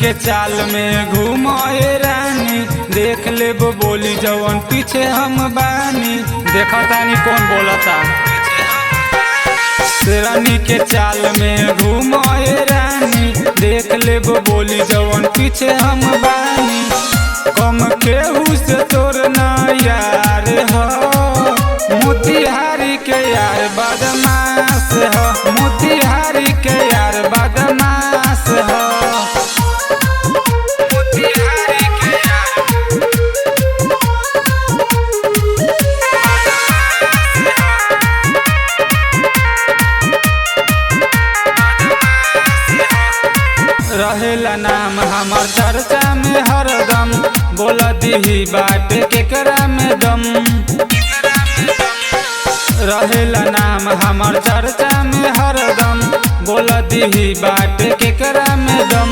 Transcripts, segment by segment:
के चाल में घुमाए रानी, देख लेब बोली जवन पीछे हम बानी। देखा तानी कौन बोलता। शेरानी के चाल में घुमाए रानी, देख लेब बोली जवन पीछे हम बानी। कम केहू से तोर ना यार हो, मोतिहारी के यार बदमाश हो, मोतिहारी के यार बदमाश हो। मोतिहारी के यार रहेला नाम हमार चर्चा में हरदम, बोल दीही बाट केकरा में दम। रहेला नाम हमार चर्चा में हरदम, बोल दीही बाट केकरा में दम।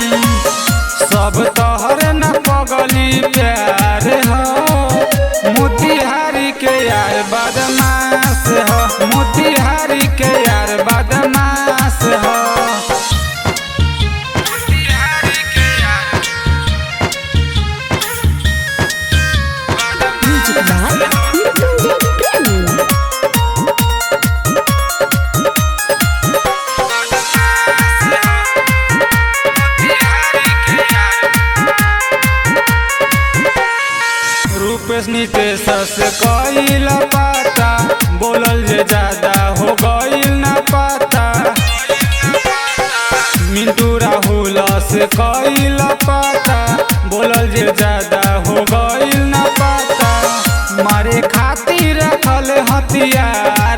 सब तोहर न पगली प्यार हो, मोतिहारी के यार बदमाश हो, मोतिहारी के यार बदमाश हो। रूपेश नितेश से कईल पाता, बोलल जे ज्यादा हो गईल ना पाता। मिंटू राहुल से कईल पाता, बोलल जे ज्यादा हो गईल ना पाता। मारे खातिर रखल हथियार